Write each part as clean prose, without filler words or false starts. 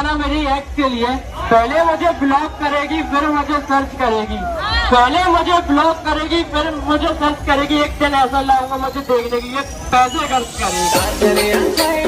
ना मेरी एक्स के लिए पहले मुझे ब्लॉक करेगी फिर मुझे सर्च करेगी, पहले मुझे ब्लॉक करेगी फिर मुझे सर्च करेगी। एक दिन ऐसा लाऊंगा मुझे देखने के लिए पैसे खर्च करेगी।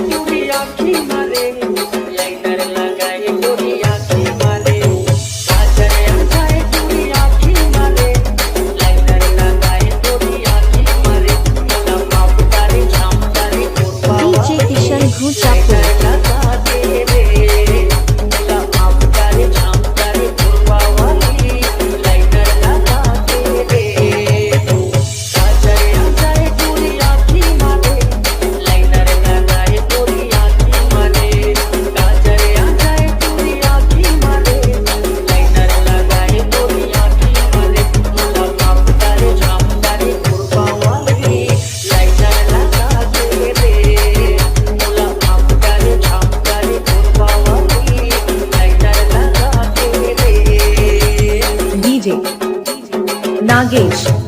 नागेश।